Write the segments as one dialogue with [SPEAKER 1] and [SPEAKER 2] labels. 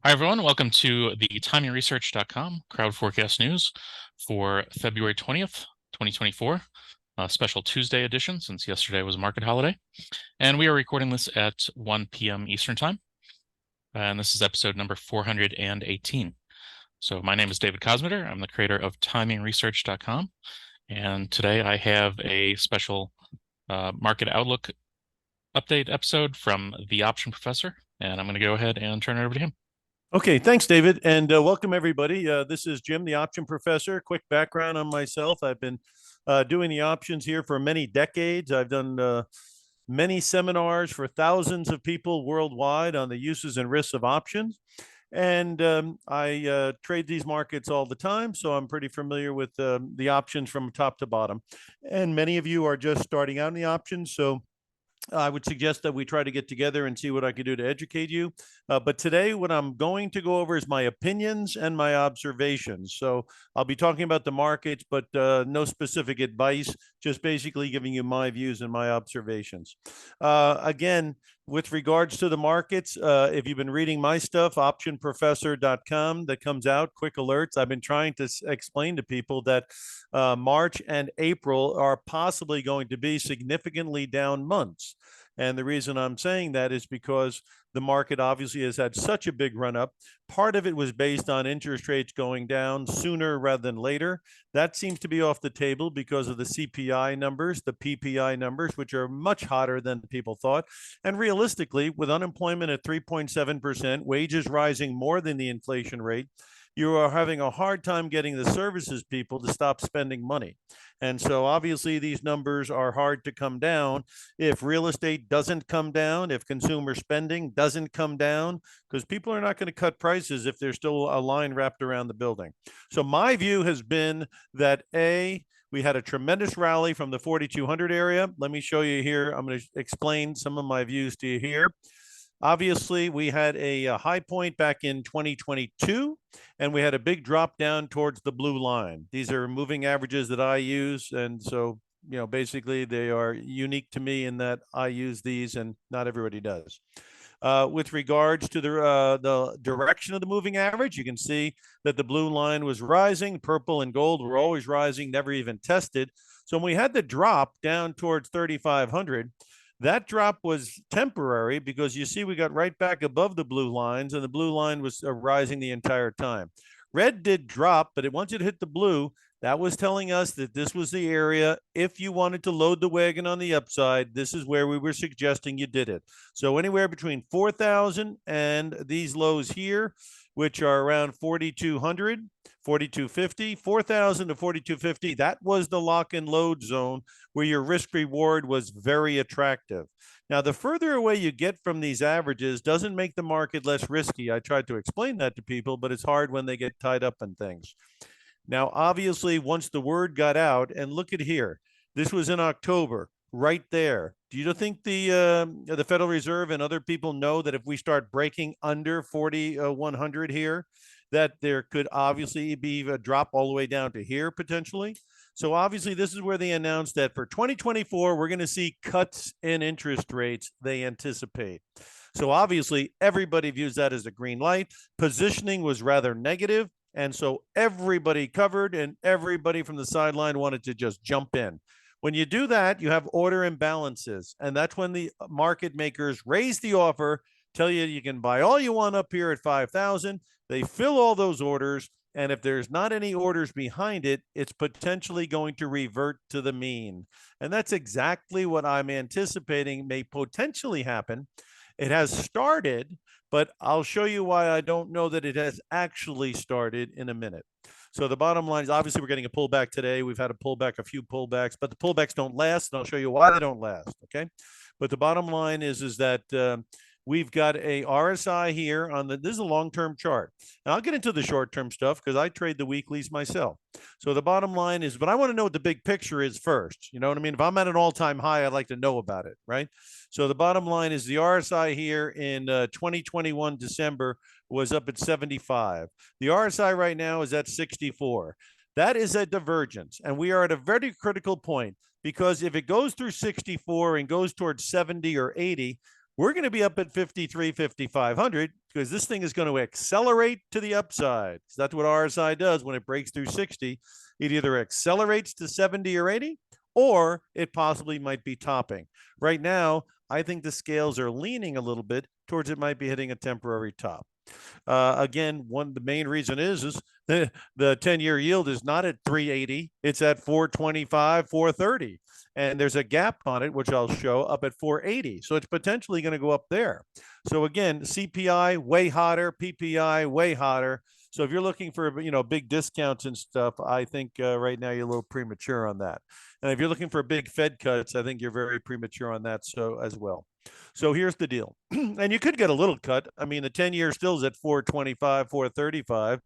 [SPEAKER 1] Hi, everyone. Welcome to the TimingResearch.com crowd forecast news for February 20th, 2024, a special Tuesday edition since yesterday was a market holiday. And we are recording this at 1 p.m. Eastern Time. And this is episode number 418. So my name is David Kosmeter. I'm the creator of TimingResearch.com. And today I have a special market outlook update episode from the Option Professor. And I'm going to go ahead and turn it over to him.
[SPEAKER 2] Okay, thanks, David, and welcome everybody. This is Jim, the Option Professor. Quick background on myself. I've been doing the options here for many decades. I've done many seminars for thousands of people worldwide on the uses and risks of options. And I trade these markets all the time, so I'm pretty familiar with the options from top to bottom. And many of you are just starting out in the options, so I would suggest that we try to get together and see what I can do to educate you. But today, what I'm going to go over is my opinions and my observations. So I'll be talking about the markets, but no specific advice, just basically giving you my views and my observations. Again, with regards to the markets, if you've been reading my stuff, optionprofessor.com, that comes out, quick alerts. I've been trying to explain to people that March and April are possibly going to be significantly down months. And the reason I'm saying that is because the market obviously has had such a big run up. Part of it was based on interest rates going down sooner rather than later. That seems to be off the table because of the CPI numbers, the PPI numbers, which are much hotter than people thought. And realistically, with unemployment at 3.7%, wages rising more than the inflation rate, you are having a hard time getting the services people to stop spending money. And so obviously these numbers are hard to come down if real estate doesn't come down, if consumer spending doesn't come down, because people are not going to cut prices if there's still a line wrapped around the building. So my view has been that we had a tremendous rally from the 4,200 area. Let me show you here. I'm going to explain some of my views to you here. Obviously, we had a high point back in 2022, and we had a big drop down towards the blue line. These are moving averages that I use, and so basically they are unique to me in that I use these, and not everybody does. With regards to the direction of the moving average, you can see that the blue line was rising. Purple and gold were always rising, never even tested. So when we had the drop down towards 3,500, that drop was temporary because you see we got right back above the blue lines, and the blue line was rising the entire time. Red did drop, but once it hit the blue, that was telling us that this was the area. If you wanted to load the wagon on the upside, this is where we were suggesting you did it. So anywhere between 4,000 and these lows here, which are around 4,200, 4,250, 4,000 to 4,250, that was the lock and load zone where your risk reward was very attractive. Now, the further away you get from these averages doesn't make the market less risky. I tried to explain that to people, but it's hard when they get tied up in things. Now, obviously, once the word got out, and look at here, this was in October, right there. Do you think the Federal Reserve and other people know that if we start breaking under 4,100 here, that there could obviously be a drop all the way down to here potentially? So obviously, this is where they announced that for 2024, we're going to see cuts in interest rates they anticipate. So obviously, everybody views that as a green light. Positioning was rather negative. And so everybody covered and everybody from the sideline wanted to just jump in. When you do that, you have order imbalances. And that's when the market makers raise the offer, tell you you can buy all you want up here at 5,000. They fill all those orders. And if there's not any orders behind it, it's potentially going to revert to the mean. And that's exactly what I'm anticipating may potentially happen. It has started, but I'll show you why I don't know that it has actually started in a minute. So the bottom line is obviously we're getting a pullback today. We've had a pullback, a few pullbacks, but the pullbacks don't last, and I'll show you why they don't last, okay? But the bottom line is that we've got a RSI here on this is a long-term chart. And I'll get into the short-term stuff because I trade the weeklies myself. So the bottom line is, but I want to know what the big picture is first. You know what I mean? If I'm at an all-time high, I'd like to know about it, right? So the bottom line is the RSI here in 2021 December was up at 75. The RSI right now is at 64. That is a divergence, and we are at a very critical point because if it goes through 64 and goes towards 70 or 80, we're going to be up at 53, 5,500 because this thing is going to accelerate to the upside. That's what RSI does when it breaks through 60. It either accelerates to 70 or 80, or it possibly might be topping. Right now, I think the scales are leaning a little bit towards it might be hitting a temporary top. Again, the main reason is the 10-year yield is not at 380. It's at 425, 430. And there's a gap on it, which I'll show up at 480. So it's potentially going to go up there. So again, CPI way hotter, PPI way hotter. So if you're looking for, big discounts and stuff, I think right now you're a little premature on that. And if you're looking for big Fed cuts, I think you're very premature on that so as well. So here's the deal. And you could get a little cut. I mean, the 10-year still is at 425, 435.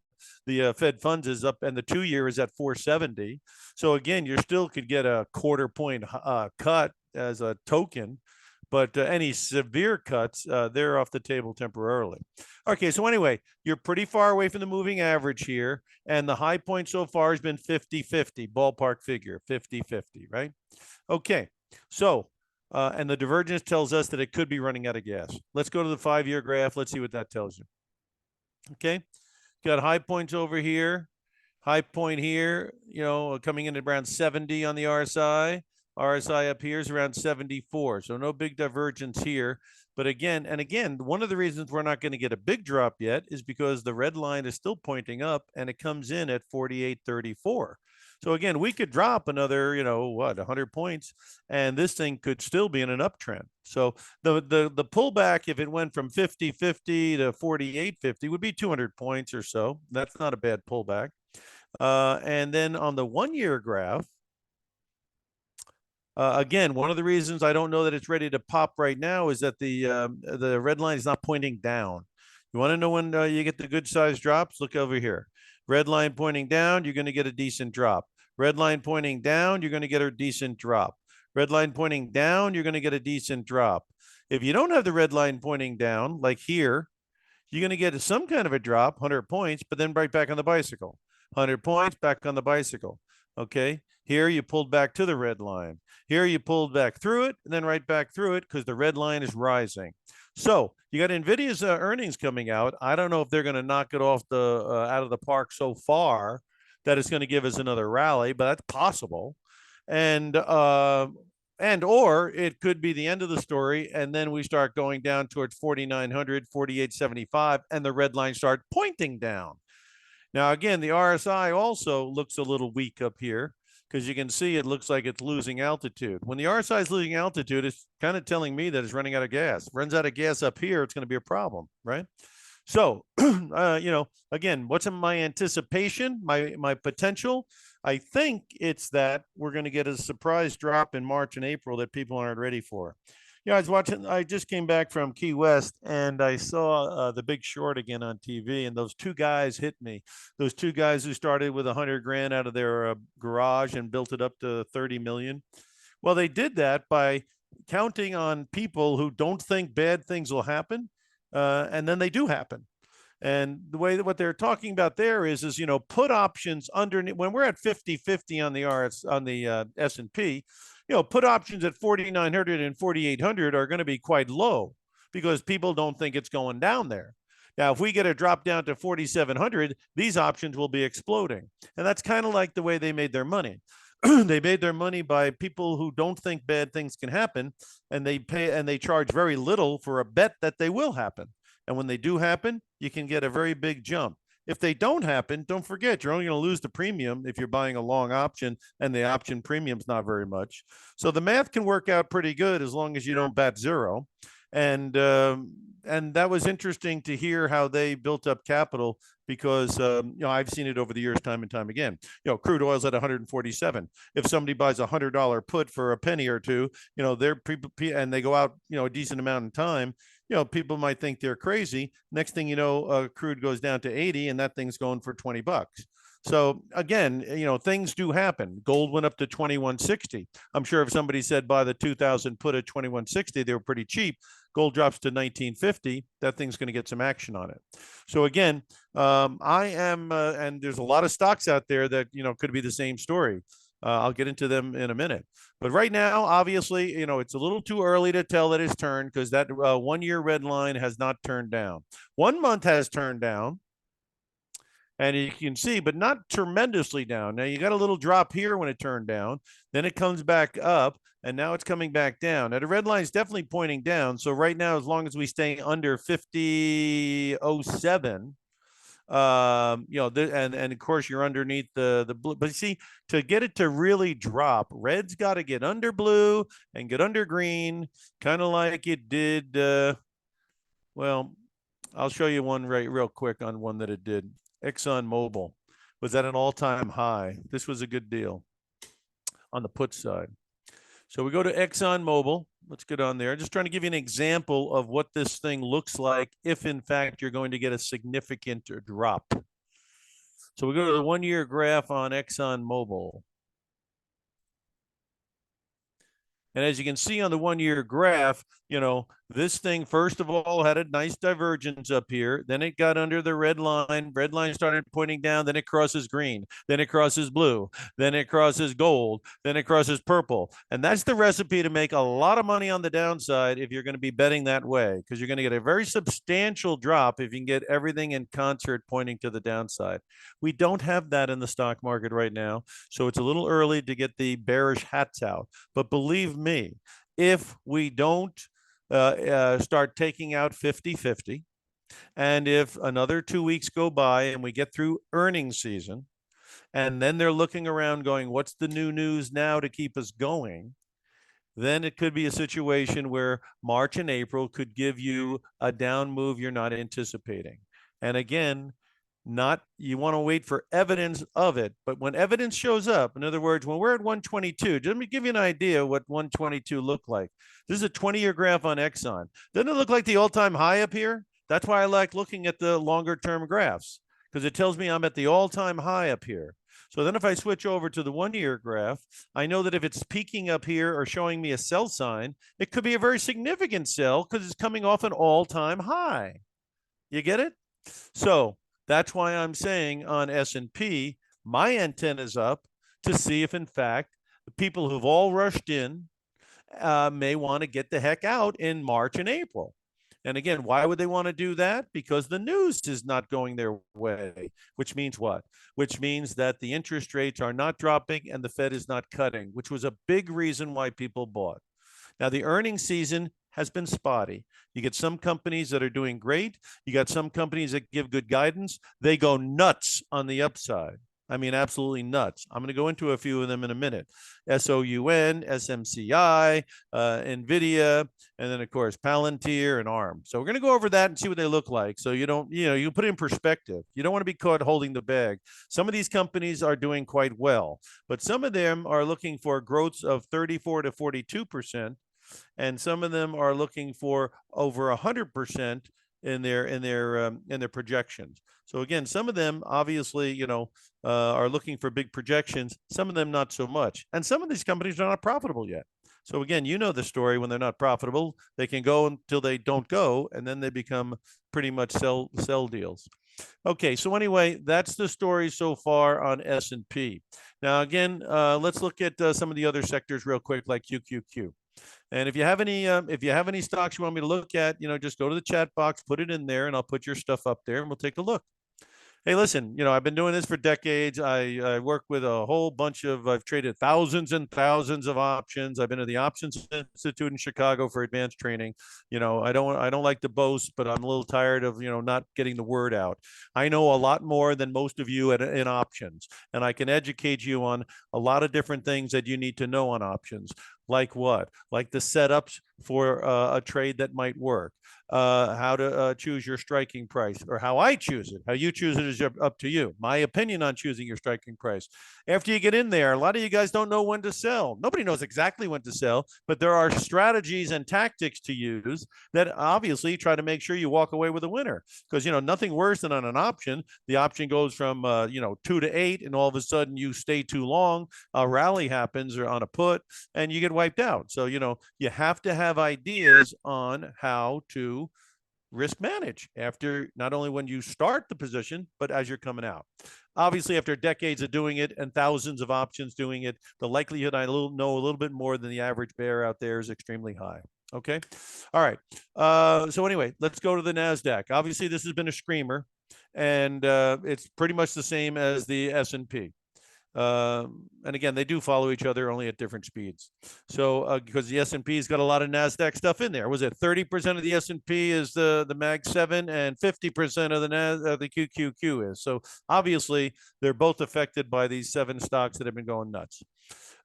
[SPEAKER 2] The Fed funds is up, and the 2-year is at 470. So again, you still could get a quarter point cut as a token, but any severe cuts, they're off the table temporarily. Okay, so anyway, you're pretty far away from the moving average here, and the high point so far has been 50-50, ballpark figure, 50-50, right? Okay, so and the divergence tells us that it could be running out of gas. Let's go to the 5-year graph. Let's see what that tells you. Okay, got high points over here, high point here, coming in at around 70 on the RSI. RSI up here is around 74. So no big divergence here. But again, one of the reasons we're not going to get a big drop yet is because the red line is still pointing up and it comes in at 48.34. So again, we could drop another, 100 points, and this thing could still be in an uptrend. So the pullback, if it went from 50-50 to 48.50, would be 200 points or so. That's not a bad pullback. And then on the 1-year graph, again, one of the reasons I don't know that it's ready to pop right now is that the red line is not pointing down. You want to know when you get the good size drops? Look over here. Red line pointing down, you're going to get a decent drop. Red line pointing down, you're going to get a decent drop. Red line pointing down, you're going to get a decent drop. If you don't have the red line pointing down, like here, you're going to get some kind of a drop, 100 points, but then right back on the bicycle. 100 points, back on the bicycle. Okay, here you pulled back to the red line. Here you pulled back through it and then right back through it because the red line is rising. So you got NVIDIA's earnings coming out. I don't know if they're going to knock it off the out of the park so far that it's going to give us another rally, but that's possible. And or it could be the end of the story, and then we start going down towards 4,900, 48.75, and the red line start pointing down. Now, again, the RSI also looks a little weak up here because you can see it looks like it's losing altitude. When the RSI is losing altitude, it's kind of telling me that it's running out of gas. Runs out of gas up here, it's going to be a problem, right? So, again, what's in my anticipation, my potential? I think it's that we're going to get a surprise drop in March and April that people aren't ready for. I just came back from Key West and I saw The Big Short again on TV, and those two guys hit me. Those two guys who started with 100 grand out of their garage and built it up to 30 million. Well, they did that by counting on people who don't think bad things will happen, and then they do happen. And the way that what they're talking about there is put options underneath when we're at 50-50 on the S&P. Put options at 4,900 and 4,800 are going to be quite low because people don't think it's going down there. Now, if we get a drop down to 4,700, these options will be exploding. And that's kind of like the way they made their money. They made their money by people who don't think bad things can happen, and they charge very little for a bet that they will happen. And when they do happen, you can get a very big jump. If they don't happen, don't forget, you're only going to lose the premium if you're buying a long option, and the option premium's not very much. So the math can work out pretty good as long as you don't bat zero. And that was interesting to hear how they built up capital because, I've seen it over the years time and time again. Crude oil's at 147. If somebody buys a $100 put for a penny or two, and they go out, a decent amount of time, people might think they're crazy. Next thing you know, crude goes down to 80 and that thing's going for $20. So again, things do happen. Gold went up to 2160. I'm sure if somebody said buy the 2000 put at 2160, they were pretty cheap. Gold drops to 1950. That thing's going to get some action on it. So again, I am, and there's a lot of stocks out there that, could be the same story. I'll get into them in a minute. But right now, obviously, it's a little too early to tell that it's turned because that 1 year red line has not turned down. 1 month has turned down. And you can see, but not tremendously down. Now you got a little drop here when it turned down, then it comes back up, and now it's coming back down. Now the red line is definitely pointing down. So right now, as long as we stay under 50.07, and of course you're underneath the blue. But you see, to get it to really drop, red's got to get under blue and get under green, kind of like it did. Well, I'll show you one real quick on one that it did. ExxonMobil was at an all-time high. This was a good deal on the put side. So we go to ExxonMobil. Let's get on there. Just trying to give you an example of what this thing looks like if, in fact, you're going to get a significant drop. So we go to the 1 year graph on ExxonMobil. And as you can see on the 1 year graph, this thing, first of all, had a nice divergence up here. Then it got under the red line. Red line started pointing down. Then it crosses green. Then it crosses blue. Then it crosses gold. Then it crosses purple. And that's the recipe to make a lot of money on the downside if you're going to be betting that way, because you're going to get a very substantial drop if you can get everything in concert pointing to the downside. We don't have that in the stock market right now. So it's a little early to get the bearish hats out. But believe me, if we don't start taking out 50-50, and if another 2 weeks go by and we get through earnings season, and then they're looking around going, what's the new news now to keep us going? Then it could be a situation where March and April could give you a down move you're not anticipating. And again, you want to wait for evidence of it, but when evidence shows up, in other words, when we're at 122, let me give you an idea what 122 looked like. This is a 20-year graph on Exxon. Doesn't it look like the all-time high up here? That's why I like looking at the longer-term graphs, because it tells me I'm at the all-time high up here. So then if I switch over to the 1 year graph, I know that if it's peaking up here or showing me a sell sign, it could be a very significant sell because it's coming off an all-time high. You get it? So that's why I'm saying on S&P, my antenna's up to see if, in fact, the people who've all rushed in may want to get the heck out in March and April. And again, why would they want to do that? Because the news is not going their way, which means what? Which means that the interest rates are not dropping and the Fed is not cutting, which was a big reason why people bought. Now, the earnings season has been spotty. You get some companies that are doing great. You got some companies that give good guidance. They go nuts on the upside. I mean, absolutely nuts. I'm going to go into a few of them in a minute. SOUN, SMCI, NVIDIA, and then, of course, Palantir and ARM. So we're going to go over that and see what they look like. So you put it in perspective. You don't want to be caught holding the bag. Some of these companies are doing quite well, but some of them are looking for growths of 34 to 42%. And some of them are looking for over 100% in their projections. So again, some of them obviously, are looking for big projections. Some of them not so much. And some of these companies are not profitable yet. So again, the story. When they're not profitable, they can go until they don't go, and then they become pretty much sell deals. Okay, so anyway, that's the story so far on S&P. Now again, let's look at some of the other sectors real quick, like QQQ. And if you have any stocks you want me to look at, just go to the chat box, put it in there, and I'll put your stuff up there, and we'll take a look. Hey, listen, I've been doing this for decades. I work with a whole bunch I've traded thousands and thousands of options. I've been to the Options Institute in Chicago for advanced training. I don't like to boast, but I'm a little tired of, not getting the word out. I know a lot more than most of you in options, and I can educate you on a lot of different things that you need to know on options. Like what? Like the setups for a trade that might work. How to choose your striking price, or how I choose it. How you choose it is up to you. My opinion on choosing your striking price. After you get in there, a lot of you guys don't know when to sell. Nobody knows exactly when to sell, but there are strategies and tactics to use that obviously try to make sure you walk away with a winner. Because, nothing worse than on an option. The option goes from, 2 to 8, and all of a sudden you stay too long. A rally happens or on a put, and you get wiped out. So, you have to have ideas on how to risk manage after, not only when you start the position, but as you're coming out. Obviously, after decades of doing it and thousands of options doing it, the likelihood I know a little bit more than the average bear out there is extremely high. Okay. All right. So anyway, let's go to the NASDAQ. Obviously, this has been a screamer, and it's pretty much the same as the S&P. And again, they do follow each other, only at different speeds. So because the S&P's got a lot of NASDAQ stuff in there. Was it 30% of the S&P is the Mag 7 and 50% of the QQQ is. So obviously, they're both affected by these 7 stocks that have been going nuts.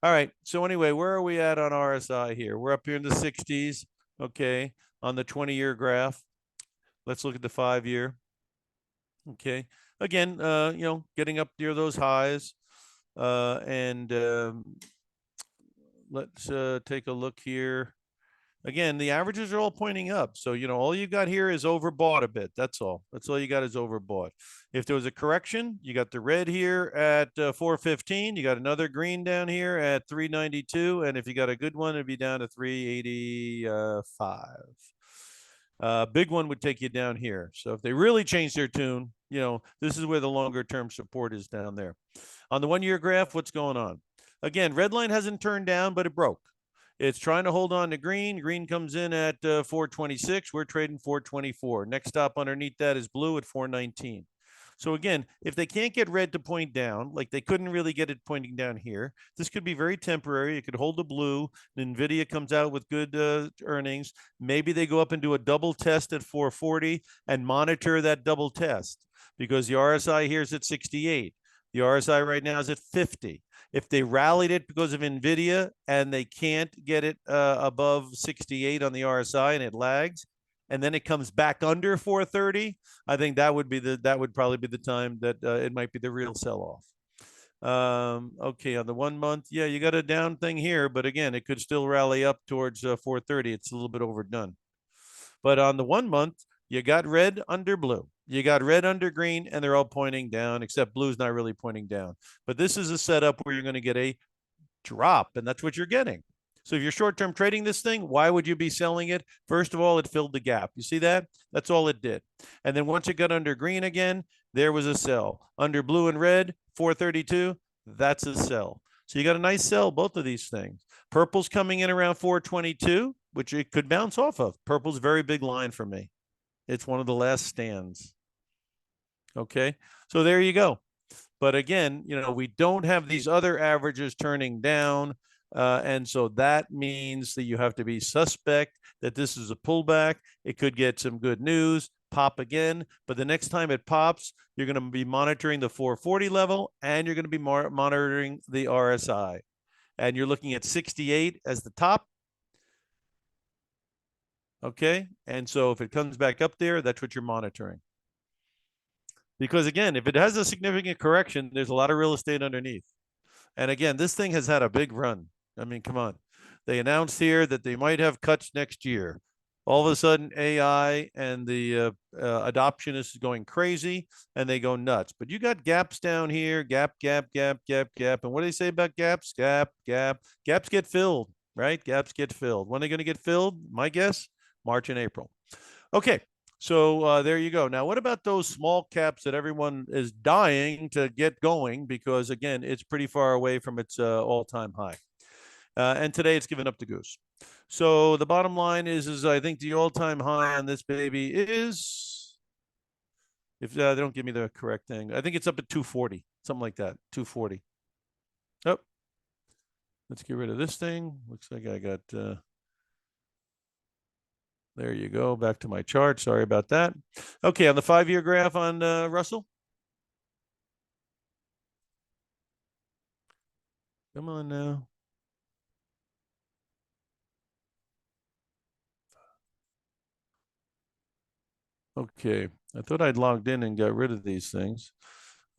[SPEAKER 2] All right. So anyway, where are we at on RSI here? We're up here in the 60s. Okay. On the 20-year graph. Let's look at the 5-year. Okay. Again, getting up near those highs. And let's take a look here. Again, the averages are all pointing up. So, all you got here is overbought a bit. That's all. That's all you got is overbought. If there was a correction, you got the red here at 415. You got another green down here at 392. And if you got a good one, it'd be down to 385. Big one would take you down here. So if they really change their tune, this is where the longer term support is down there. On the 1-year graph, what's going on? Again, red line hasn't turned down, but it broke. It's trying to hold on to green. Green comes in at 426. We're trading 424. Next stop underneath that is blue at 419. So again, if they can't get red to point down, like they couldn't really get it pointing down here, this could be very temporary. It could hold the blue. NVIDIA comes out with good earnings. Maybe they go up and do a double test at 440 and monitor that double test, because the RSI here is at 68. The RSI right now is at 50. If they rallied it because of NVIDIA and they can't get it above 68 on the RSI and it lags, and then it comes back under 430, I think that would probably be the time that it might be the real sell-off. Okay, on the 1 month, yeah, you got a down thing here, but again, it could still rally up towards 430. It's a little bit overdone. But on the 1 month, you got red under blue. You got red under green, and they're all pointing down, except blue's not really pointing down. But this is a setup where you're going to get a drop, and that's what you're getting. So if you're short-term trading this thing, why would you be selling it? First of all, it filled the gap. You see that? That's all it did. And then once it got under green again, there was a sell. Under blue and red, 432, that's a sell. So you got a nice sell, both of these things. Purple's coming in around 422, which it could bounce off of. Purple's very big line for me. It's one of the last stands. Okay, so there you go. But again, we don't have these other averages turning down. And so that means that you have to be suspect that this is a pullback. It could get some good news, pop again. But the next time it pops, you're going to be monitoring the 440 level, and you're going to be monitoring the RSI. And you're looking at 68 as the top. Okay. And so if it comes back up there, that's what you're monitoring. Because again, if it has a significant correction, there's a lot of real estate underneath. And again, this thing has had a big run. I mean, come on. They announced here that they might have cuts next year. All of a sudden, AI and the adoption is going crazy, and they go nuts. But you got gaps down here, gap, gap, gap, gap, gap. And what do they say about gaps? Gap, gap. Gaps get filled, right? Gaps get filled. When are they going to get filled? My guess, March and April. Okay. So there you go. Now, what about those small caps that everyone is dying to get going? Because again, it's pretty far away from its all-time high. And today it's given up the goose. So the bottom line is I think the all-time high on this baby is, if they don't give me the correct thing, I think it's up at 240, something like that, 240. Oh, let's get rid of this thing. Looks like I got... there you go. Back to my chart. Sorry about that. Okay, on the 5-year graph on Russell. Come on now. Okay, I thought I'd logged in and got rid of these things.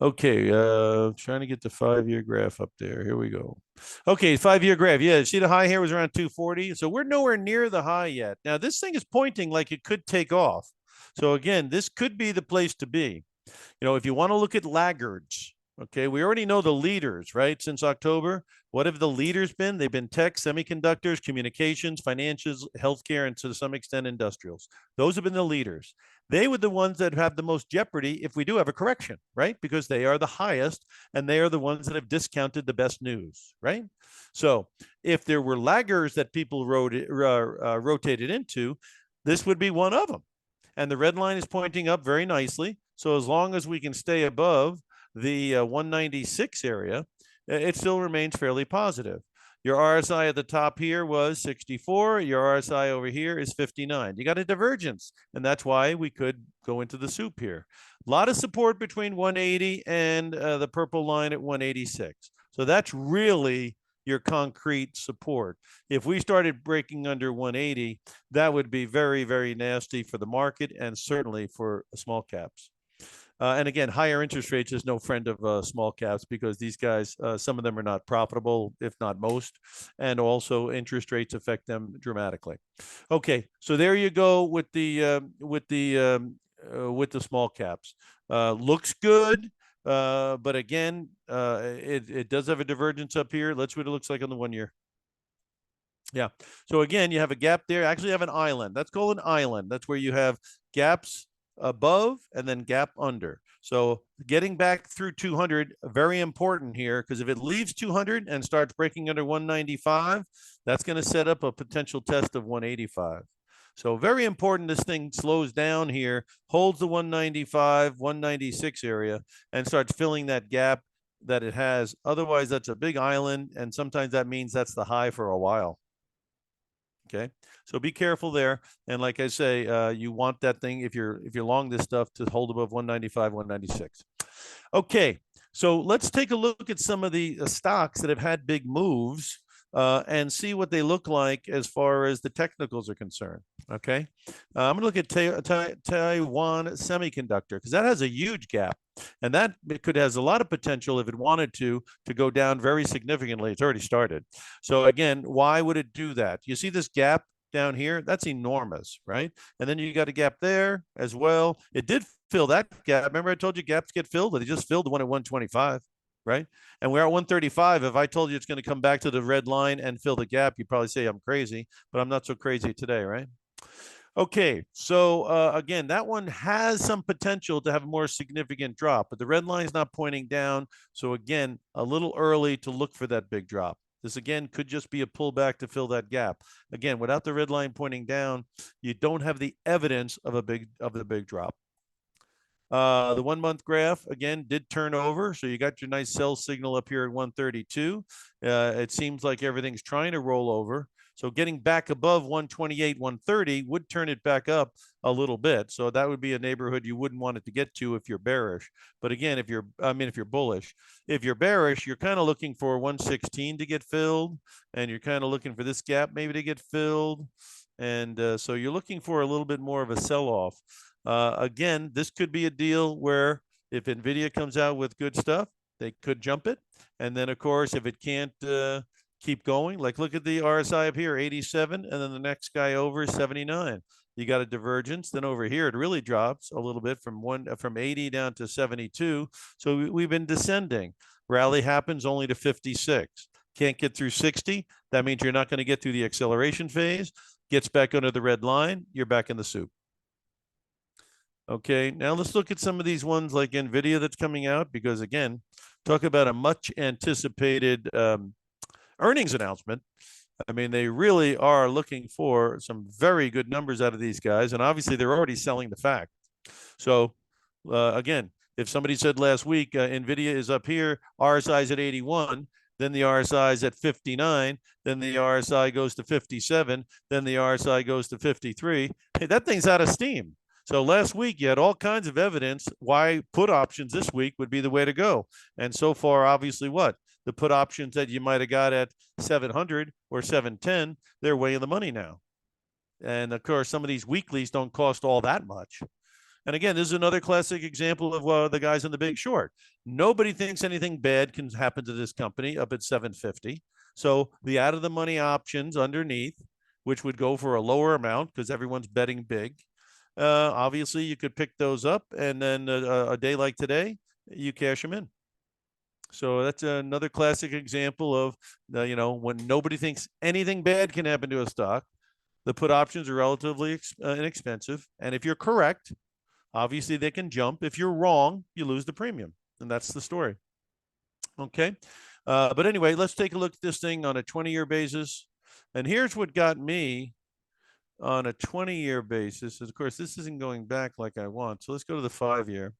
[SPEAKER 2] Okay, trying to get the 5-year graph up there. Here we go. Okay, 5-year graph. Yeah, see the high here was around 240. So we're nowhere near the high yet. Now, this thing is pointing like it could take off. So again, this could be the place to be. If you want to look at laggards, Okay, we already know the leaders, right? Since October, what have the leaders been? They've been tech, semiconductors, communications, financials, healthcare, and to some extent industrials. Those have been the leaders. They were the ones that have the most jeopardy if we do have a correction, right? Because they are the highest and they are the ones that have discounted the best news, right? So if there were laggers that people rotated into, this would be one of them. And the red line is pointing up very nicely. So as long as we can stay above the 196 area, it still remains fairly positive. Your RSI at the top here was 64. Your RSI over here is 59. You got a divergence, and that's why we could go into the soup here. A lot of support between 180 and the purple line at 186. So that's really your concrete support. If we started breaking under 180, that would be very, very nasty for the market and certainly for small caps. And again, higher interest rates is no friend of small caps because these guys, some of them are not profitable, if not most, and also interest rates affect them dramatically. Okay, so there you go with the small caps. Looks good, but again, it does have a divergence up here. Let's see what it looks like on the 1 year. Yeah. So again, you have a gap there. Actually, you have an island. That's called an island. That's where you have gaps above and then gap under. So getting back through 200, very important here, because if it leaves 200 and starts breaking under 195, that's going to set up a potential test of 185. So very important this thing slows down here, holds the 195, 196 area, and starts filling that gap that it has. Otherwise, that's a big island, and sometimes that means that's the high for a while. Okay, so be careful there. And like I say, you want that thing if you're long this stuff to hold above 195, 196. Okay, so let's take a look at some of the stocks that have had big moves and see what they look like as far as the technicals are concerned. Okay, I'm going to look at Taiwan Semiconductor because that has a huge gap, and that could has a lot of potential if it wanted to go down very significantly. It's already started. So again, why would it do that? You see this gap down here? That's enormous, right? And then you got a gap there as well. It did fill that gap. Remember I told you gaps get filled, but they just filled the one at 125, right? And we're at 135. If I told you it's going to come back to the red line and fill the gap, you'd probably say I'm crazy, but I'm not so crazy today, right? Okay, so again, that one has some potential to have a more significant drop, but the red line is not pointing down. So again, a little early to look for that big drop. This again could just be a pullback to fill that gap. Again, without the red line pointing down, you don't have the evidence of the big drop. The 1 month graph again did turn over, so you got your nice sell signal up here at 132. It seems like everything's trying to roll over. So getting back above 128, 130 would turn it back up a little bit. So that would be a neighborhood you wouldn't want it to get to if you're bearish. But again, if you're bullish, if you're bearish, you're kind of looking for 116 to get filled, and you're kind of looking for this gap maybe to get filled. And so you're looking for a little bit more of a sell-off. Again, this could be a deal where if NVIDIA comes out with good stuff, they could jump it. And then, of course, if it can't keep going, like look at the RSI up here, 87, and then the next guy over is 79. You got a divergence. Then over here, it really drops a little bit from 80 down to 72. So we've been descending. Rally happens only to 56. Can't get through 60. That means you're not going to get through the acceleration phase. Gets back under the red line. You're back in the soup. Okay, now let's look at some of these ones like NVIDIA that's coming out, because again, talk about a much anticipated earnings announcement. I mean, they really are looking for some very good numbers out of these guys, and obviously they're already selling the fact. So again, if somebody said last week NVIDIA is up here, RSI is at 81, then the RSI is at 59, then the RSI goes to 57, then the RSI goes to 53. Hey, that thing's out of steam. So last week you had all kinds of evidence why put options this week would be the way to go. And so far, obviously what? The put options that you might have got at 700 or 710, they're way in the money now. And of course, some of these weeklies don't cost all that much. And again, this is another classic example of the guys in the big short. Nobody thinks anything bad can happen to this company up at 750. So the out of the money options underneath, which would go for a lower amount because everyone's betting big. Obviously, you could pick those up, and then a day like today, you cash them in. So that's another classic example of, when nobody thinks anything bad can happen to a stock, the put options are relatively inexpensive. And if you're correct, obviously they can jump. If you're wrong, you lose the premium. And that's the story. Okay. But anyway, let's take a look at this thing on a 20-year basis. And here's what got me on a 20-year basis. Of course, this isn't going back like I want. So let's go to the 5-year.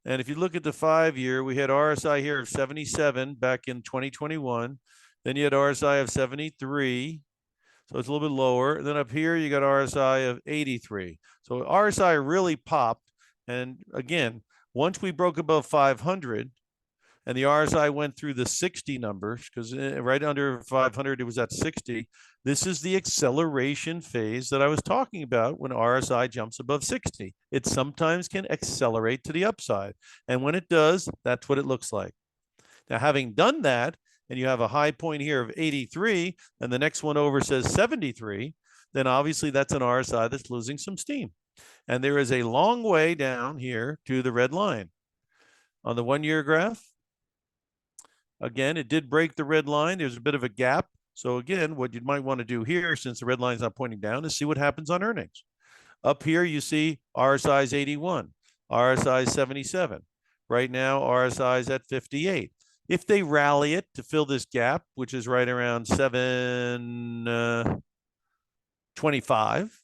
[SPEAKER 2] And if you look at the 5-year, we had RSI here of 77 back in 2021. Then you had RSI of 73. So it's a little bit lower. And then up here, you got RSI of 83. So RSI really popped. And again, once we broke above 500, and the RSI went through the 60 numbers, because right under 500, it was at 60. This is the acceleration phase that I was talking about when RSI jumps above 60. It sometimes can accelerate to the upside. And when it does, that's what it looks like. Now, having done that, and you have a high point here of 83, and the next one over says 73, then obviously that's an RSI that's losing some steam. And there is a long way down here to the red line. On the 1-year graph, again, it did break the red line. There's a bit of a gap. So again, what you might want to do here, since the red line is not pointing down, is see what happens on earnings. Up here, you see RSI is 81, RSI is 77. Right now, RSI is at 58. If they rally it to fill this gap, which is right around 725,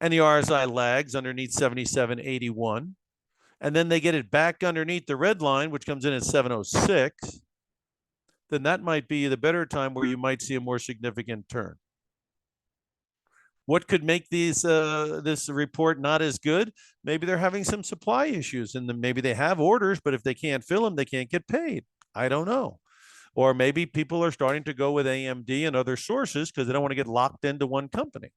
[SPEAKER 2] and the RSI lags underneath 77.81, and then they get it back underneath the red line, which comes in at 706, then that might be the better time where you might see a more significant turn. What could make this report not as good? Maybe they're having some supply issues, and then maybe they have orders, but if they can't fill them, they can't get paid. I don't know. Or maybe people are starting to go with AMD and other sources because they don't want to get locked into one company.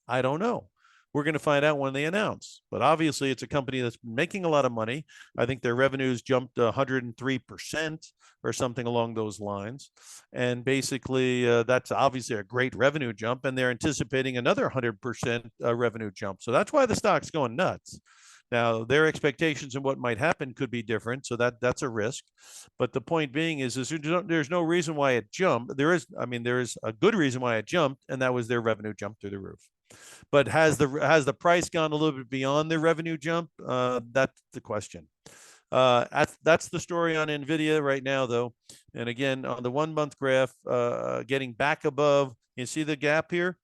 [SPEAKER 2] I don't know. We're going to find out when they announce. But obviously, it's a company that's been making a lot of money. I think their revenues jumped 103% or something along those lines. And basically, that's obviously a great revenue jump. And they're anticipating another 100% revenue jump. So that's why the stock's going nuts. Now, their expectations and what might happen could be different, so that's a risk. But the point being is there's no reason why it jumped. There is a good reason why it jumped, and that was their revenue jump through the roof. But has the price gone a little bit beyond their revenue jump? That's the question. That's the story on NVIDIA right now, though. And again, on the 1-month graph, getting back above, you see the gap here?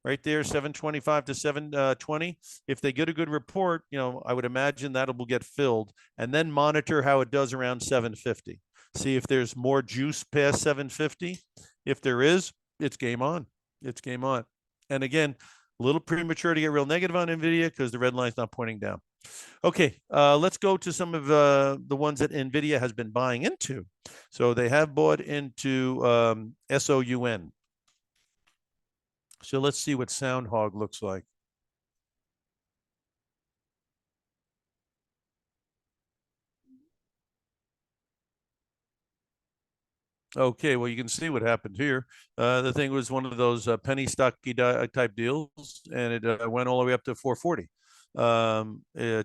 [SPEAKER 2] Right there, 725 to 720. If they get a good report, I would imagine that will get filled, and then monitor how it does around 750. See if there's more juice past 750. If there is, it's game on. It's game on. And again, a little premature to get real negative on NVIDIA because the red line's not pointing down. Okay, let's go to some of the ones that NVIDIA has been buying into. So they have bought into SOUN. So let's see what SoundHog looks like. Okay, well, you can see what happened here. The thing was one of those penny stocky type deals, and it went all the way up to 440.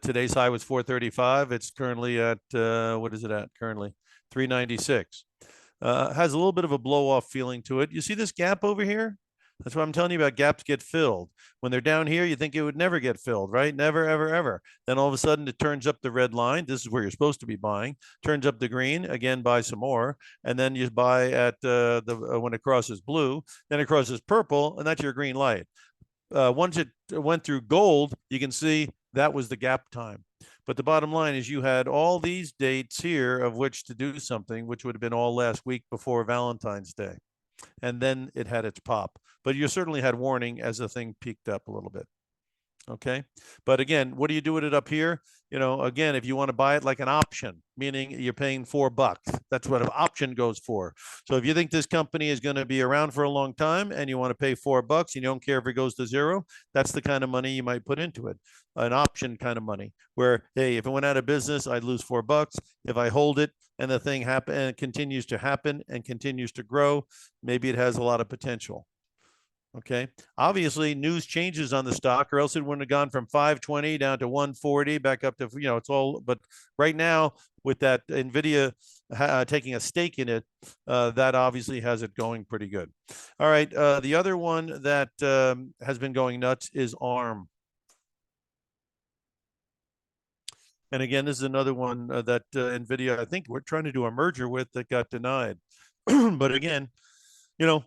[SPEAKER 2] Today's high was 435. It's currently at, what is it at currently? 396. Has a little bit of a blow off feeling to it. You see this gap over here? That's what I'm telling you about. Gaps get filled. When they're down here, you think it would never get filled, right? Never, ever, ever. Then all of a sudden it turns up the red line. This is where you're supposed to be buying. Turns up the green. Again, buy some more. And then you buy at when it crosses blue. Then it crosses purple, and that's your green light. Once it went through gold, you can see that was the gap time. But the bottom line is you had all these dates here of which to do something, which would have been all last week before Valentine's Day. And then it had its pop. But you certainly had warning as the thing peaked up a little bit. Okay. But again, what do you do with it up here? Again, if you want to buy it like an option, meaning you're paying $4, that's what an option goes for. So if you think this company is going to be around for a long time and you want to pay $4 and you don't care if it goes to zero, that's the kind of money you might put into it. An option kind of money where, hey, if it went out of business, I'd lose $4. If I hold it and the thing continues to happen and continues to grow, maybe it has a lot of potential. Okay. Obviously, news changes on the stock, or else it wouldn't have gone from 520 down to 140, back up to, it's all, but right now, with that NVIDIA taking a stake in it, that obviously has it going pretty good. All right. The other one that has been going nuts is ARM. And again, this is another one that NVIDIA, I think we're trying to do a merger with, that got denied. But again, you know,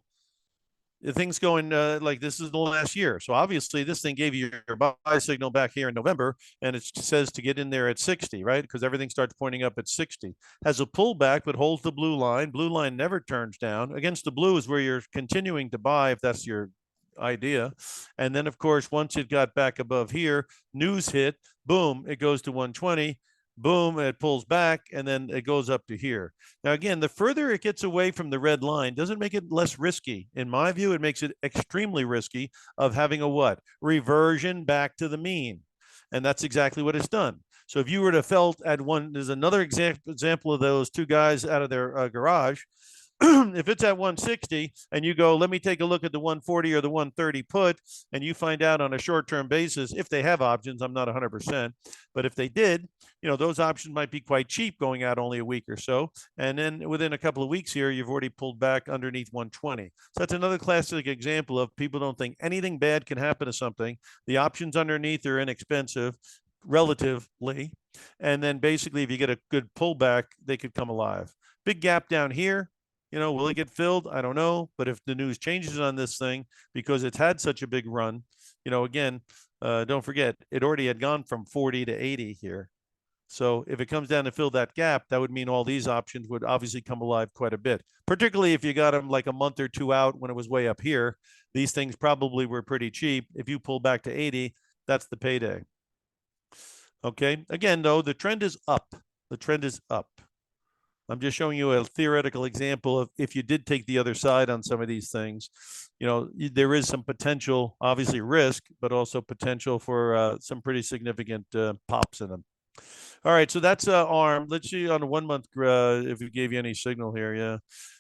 [SPEAKER 2] things going like this is the last year. So obviously this thing gave you your buy signal back here in November, and it says to get in there at 60, right? Because everything starts pointing up at 60. Has a pullback, but holds the blue line. Blue line never turns down. Against the blue is where you're continuing to buy if that's your idea. And then, of course, once it got back above here, news hit, boom, it goes to 120. Boom, it pulls back, and then it goes up to here. Now, again, the further it gets away from the red line doesn't make it less risky. In my view, it makes it extremely risky of having a what? Reversion back to the mean. And that's exactly what it's done. So if you were to felt at one, there's another example of those two guys out of their garage. If it's at 160 and you go, let me take a look at the 140 or the 130 put, and you find out on a short-term basis, if they have options, I'm not 100%, but if they did, those options might be quite cheap going out only a week or so. And then within a couple of weeks here, you've already pulled back underneath 120. So that's another classic example of people don't think anything bad can happen to something. The options underneath are inexpensive relatively. And then basically, if you get a good pullback, they could come alive. Big gap down here. Will it get filled? I don't know. But if the news changes on this thing, because it's had such a big run, again, don't forget, it already had gone from 40 to 80 here. So if it comes down to fill that gap, that would mean all these options would obviously come alive quite a bit, particularly if you got them like a month or two out when it was way up here. These things probably were pretty cheap. If you pull back to 80, that's the payday. Okay. Again, though, the trend is up. The trend is up. I'm just showing you a theoretical example of if you did take the other side on some of these things, there is some potential, obviously risk, but also potential for some pretty significant pops in them. All right, so that's ARM. Let's see on a 1 month if it gave you any signal here. Yeah,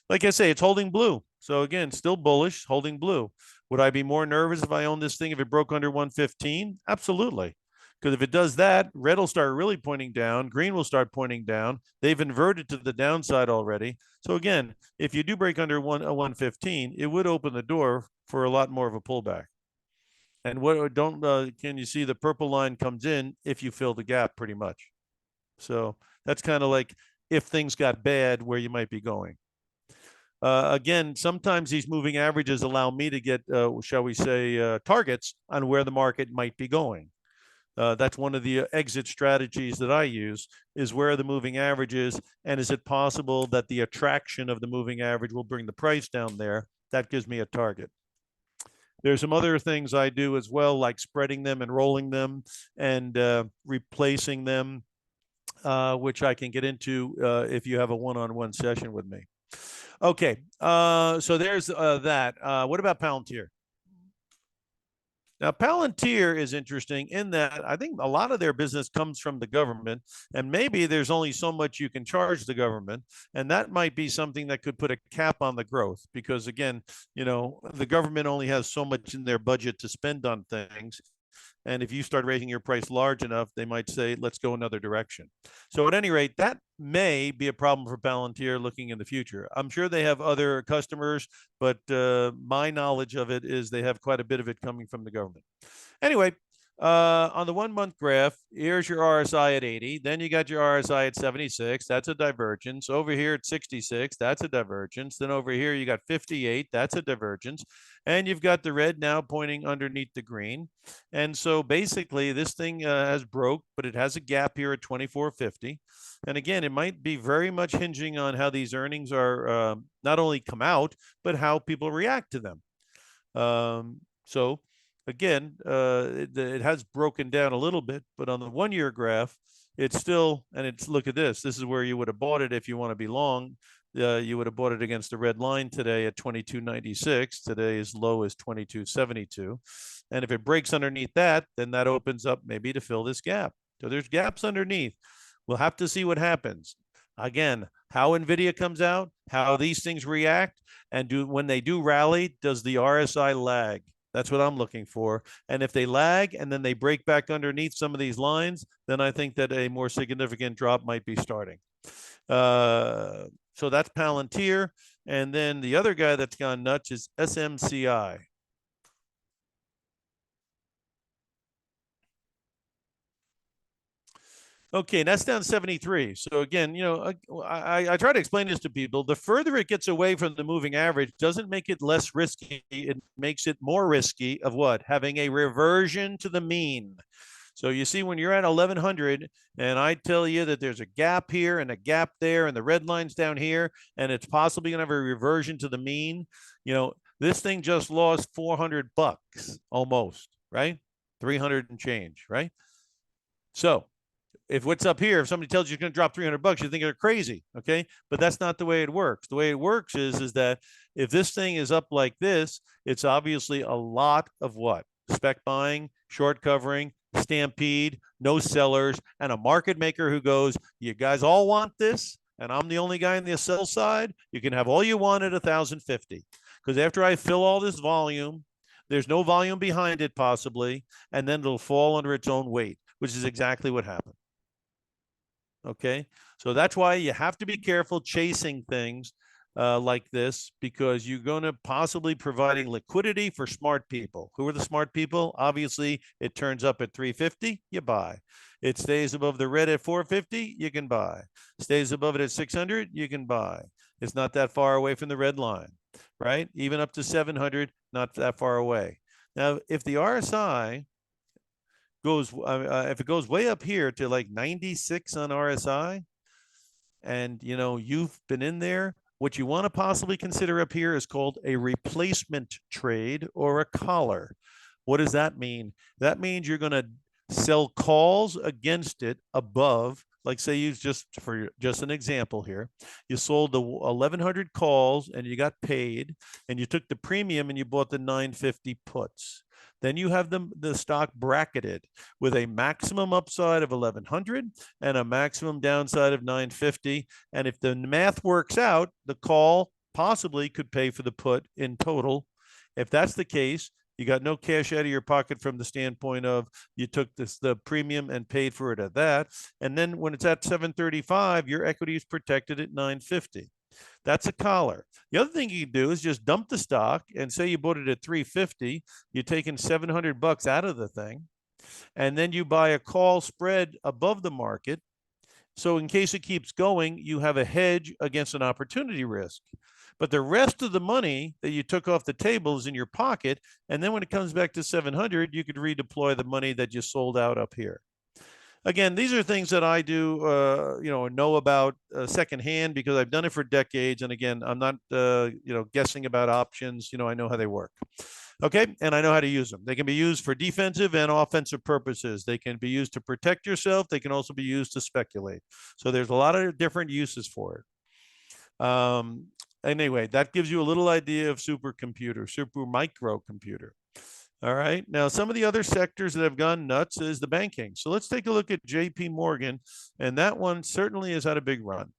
[SPEAKER 2] like I say, it's holding blue. So again, still bullish, holding blue. Would I be more nervous if I owned this thing if it broke under 115? Absolutely. Because if it does that, red will start really pointing down. Green will start pointing down. They've inverted to the downside already. So again, if you do break under 115, it would open the door for a lot more of a pullback. And what can you see the purple line comes in if you fill the gap pretty much. So that's kind of like if things got bad, where you might be going. Again, sometimes these moving averages allow me to get, shall we say, targets on where the market might be going. That's one of the exit strategies that I use, is where the moving average is, and is it possible that the attraction of the moving average will bring the price down there? That gives me a target. There's some other things I do as well, like spreading them and rolling them and replacing them, which I can get into if you have a one-on-one session with me. Okay, so there's that. What about Palantir? Now, Palantir is interesting in that I think a lot of their business comes from the government, and maybe there's only so much you can charge the government, and that might be something that could put a cap on the growth because, again, the government only has so much in their budget to spend on things. And if you start raising your price large enough, they might say, let's go another direction. So at any rate, that may be a problem for Palantir looking in the future. I'm sure they have other customers, but my knowledge of it is they have quite a bit of it coming from the government. Anyway, on the 1 month graph, here's your RSI at 80. Then you got your RSI at 76. That's a divergence. Over here at 66, that's a divergence. Then over here, you got 58. That's a divergence. And you've got the red now pointing underneath the green. And so basically, this thing has broke, but it has a gap here at 24.50. And again, it might be very much hinging on how these earnings are not only come out, but how people react to them. So again, it has broken down a little bit, but on the 1 year graph, it's still, and it's, look at this. This is where you would have bought it if you want to be long. You would have bought it against the red line today at 22.96. Today's low is 22.72. And if it breaks underneath that, then that opens up maybe to fill this gap. So there's gaps underneath. We'll have to see what happens. Again, how NVIDIA comes out, how these things react, and when they do rally, does the RSI lag? That's what I'm looking for. And if they lag and then they break back underneath some of these lines, then I think that a more significant drop might be starting. So that's Palantir. And then the other guy that's gone nuts is SMCI. Okay, that's down 73. So again, I try to explain this to people. The further it gets away from the moving average doesn't make it less risky. It makes it more risky of what? Having a reversion to the mean. So you see, when you're at 1100 and I tell you that there's a gap here and a gap there and the red line's down here, and it's possibly going to have a reversion to the mean, this thing just lost 400 bucks almost, right? 300 and change, right? So if what's up here, if somebody tells you it's going to drop 300 bucks, you think they're crazy. Okay. But that's not the way it works. The way it works is that if this thing is up like this, it's obviously a lot of what? Spec buying, short covering, stampede, no sellers, and a market maker who goes, you guys all want this, and I'm the only guy on the sell side. You can have all you want at 1,050. Because after I fill all this volume, there's no volume behind it possibly, and then it'll fall under its own weight, which is exactly what happened. Okay. So that's why you have to be careful chasing things like this, because you're going to possibly providing liquidity for smart people. Who are the smart people? Obviously, it turns up at 350, you buy. It stays above the red at 450, you can buy. Stays above it at 600, you can buy. It's not that far away from the red line, right? Even up to 700, not that far away. Now, if the RSI goes, if it goes way up here to like 96 on RSI, and you've been in there, what you want to possibly consider up here is called a replacement trade or a collar. What does that mean? That means you're going to sell calls against it above, like say you just an example here, you sold the 1,100 calls and you got paid, and you took the premium and you bought the 950 puts. Then you have the stock bracketed with a maximum upside of 1,100 and a maximum downside of 950. And if the math works out, the call possibly could pay for the put in total. If that's the case, you got no cash out of your pocket from the standpoint of you took the premium and paid for it at that. And then when it's at 735, your equity is protected at 950. That's a collar. The other thing you can do is just dump the stock and say you bought it at 350. You're taking 700 bucks out of the thing. And then you buy a call spread above the market. So in case it keeps going, you have a hedge against an opportunity risk. But the rest of the money that you took off the table is in your pocket. And then when it comes back to 700, you could redeploy the money that you sold out up here. Again, these are things that I do, know about secondhand, because I've done it for decades. And again, I'm not, guessing about options. I know how they work. Okay. And I know how to use them. They can be used for defensive and offensive purposes. They can be used to protect yourself. They can also be used to speculate. So there's a lot of different uses for it. Anyway, that gives you a little idea of super microcomputer. All right. Now, some of the other sectors that have gone nuts is the banking. So let's take a look at JP Morgan. And that one certainly has had a big run.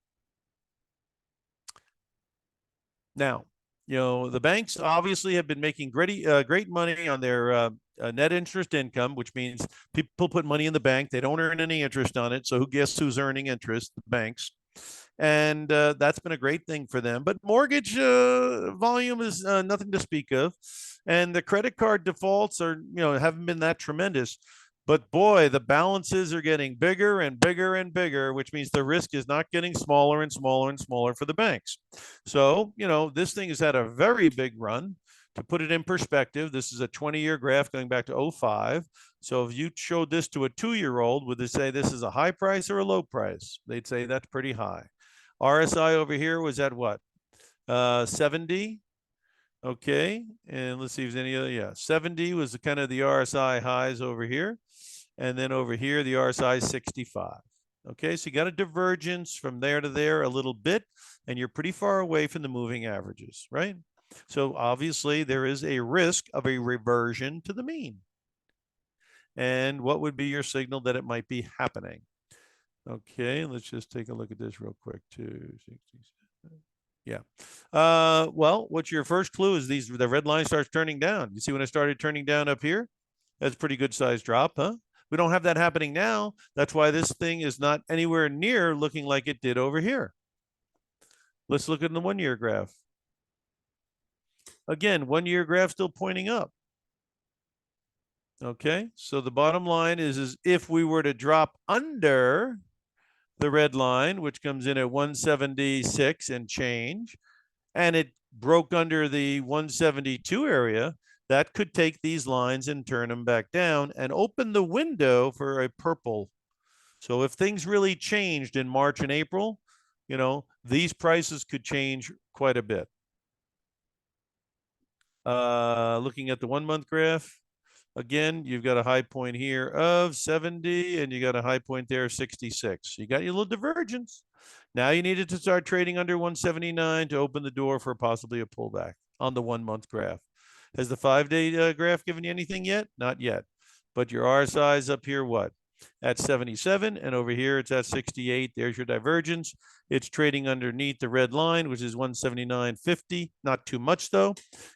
[SPEAKER 2] Now, the banks obviously have been making great money on their net interest income, which means people put money in the bank. They don't earn any interest on it. So who's earning interest? The banks. And that's been a great thing for them. But mortgage volume is nothing to speak of. And the credit card defaults haven't been that tremendous. But boy, the balances are getting bigger and bigger and bigger, which means the risk is not getting smaller and smaller and smaller for the banks. So, this thing has had a very big run. To put it in perspective, this is a 20-year graph going back to 05. So if you showed this to a 2-year-old, would they say this is a high price or a low price? They'd say that's pretty high. RSI over here was at what? 70. Okay. And let's see if there's any other. Yeah. 70 was kind of the RSI highs over here. And then over here, the RSI is 65. Okay. So you got a divergence from there to there a little bit, and you're pretty far away from the moving averages, right? So obviously there is a risk of a reversion to the mean. And what would be your signal that it might be happening? Okay, let's just take a look at this real quick. 267. Yeah. Well, what's your first clue is the red line starts turning down. You see when it started turning down up here? That's a pretty good size drop, huh? We don't have that happening now. That's why this thing is not anywhere near looking like it did over here. Let's look at the 1 year graph. Again, 1 year graph still pointing up. Okay, so the bottom line is if we were to drop under the red line, which comes in at 176 and change, and it broke under the 172 area, that could take these lines and turn them back down and open the window for a purple. So if things really changed in March and April, these prices could change quite a bit. Looking at the 1 month graph, again, you've got a high point here of 70 and you got a high point there of 66. You got your little divergence. Now you needed to start trading under 179 to open the door for possibly a pullback on the 1 month graph. Has the 5-day graph given you anything yet? Not yet. But your RSI is up here, what? At 77, and over here it's at 68. There's your divergence. It's trading underneath the red line, which is 179.50. Not too much though.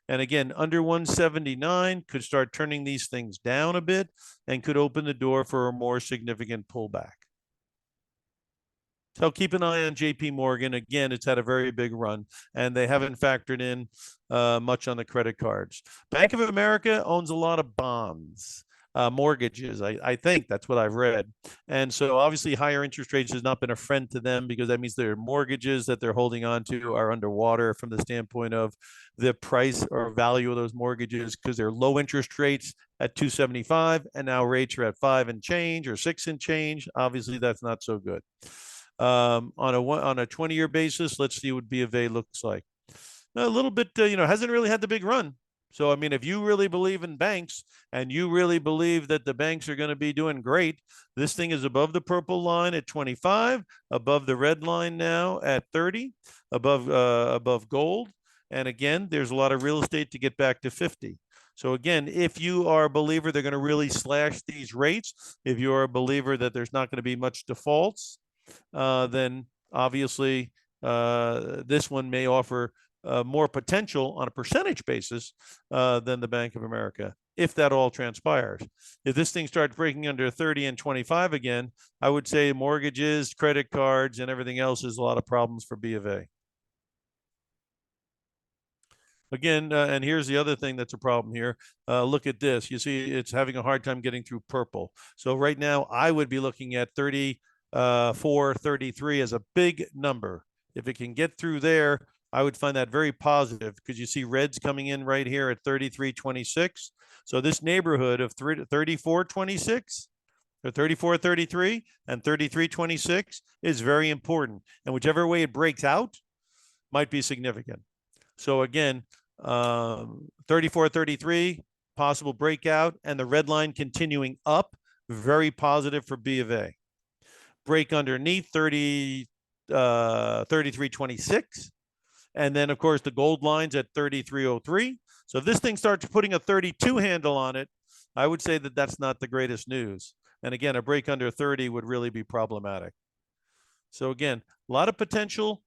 [SPEAKER 2] And again, under 179 could start turning these things down a bit and could open the door for a more significant pullback. So keep an eye on JP Morgan. Again, it's had a very big run, and they haven't factored in much on the credit cards. Bank of America owns a lot of bonds, mortgages. I think that's what I've read. And so obviously higher interest rates has not been a friend to them because that means their mortgages that they're holding on to are underwater from the standpoint of the price or value of those mortgages because they're low interest rates at 275 and now rates are at 5 and change or 6 and change. Obviously, that's not so good. On a 20-year basis, let's see what B of A looks like. A little bit, hasn't really had the big run. So, I mean, if you really believe in banks and you really believe that the banks are going to be doing great, this thing is above the purple line at 25, above the red line now at 30, above gold. And again, there's a lot of real estate to get back to 50. So again, if you are a believer they're going to really slash these rates, if you're a believer that there's not going to be much defaults, then obviously this one may offer more potential on a percentage basis than the Bank of America, if that all transpires. If this thing starts breaking under 30 and 25 again, I would say mortgages, credit cards, and everything else is a lot of problems for B of A. Again, and here's the other thing that's a problem here. Look at this. You see it's having a hard time getting through purple. So right now I would be looking at 34.33 as a big number. If it can get through there, I would find that very positive because you see reds coming in right here at 33.26. So this neighborhood of 34.26 or 34.33 and 33.26 is very important. And whichever way it breaks out might be significant. So again, 34.33, possible breakout, and the red line continuing up, very positive for B of A. Break underneath 33.26. And then, of course, the gold line's at 33.03. So if this thing starts putting a 32 handle on it, I would say that that's not the greatest news. And again, a break under 30 would really be problematic. So again, a lot of potential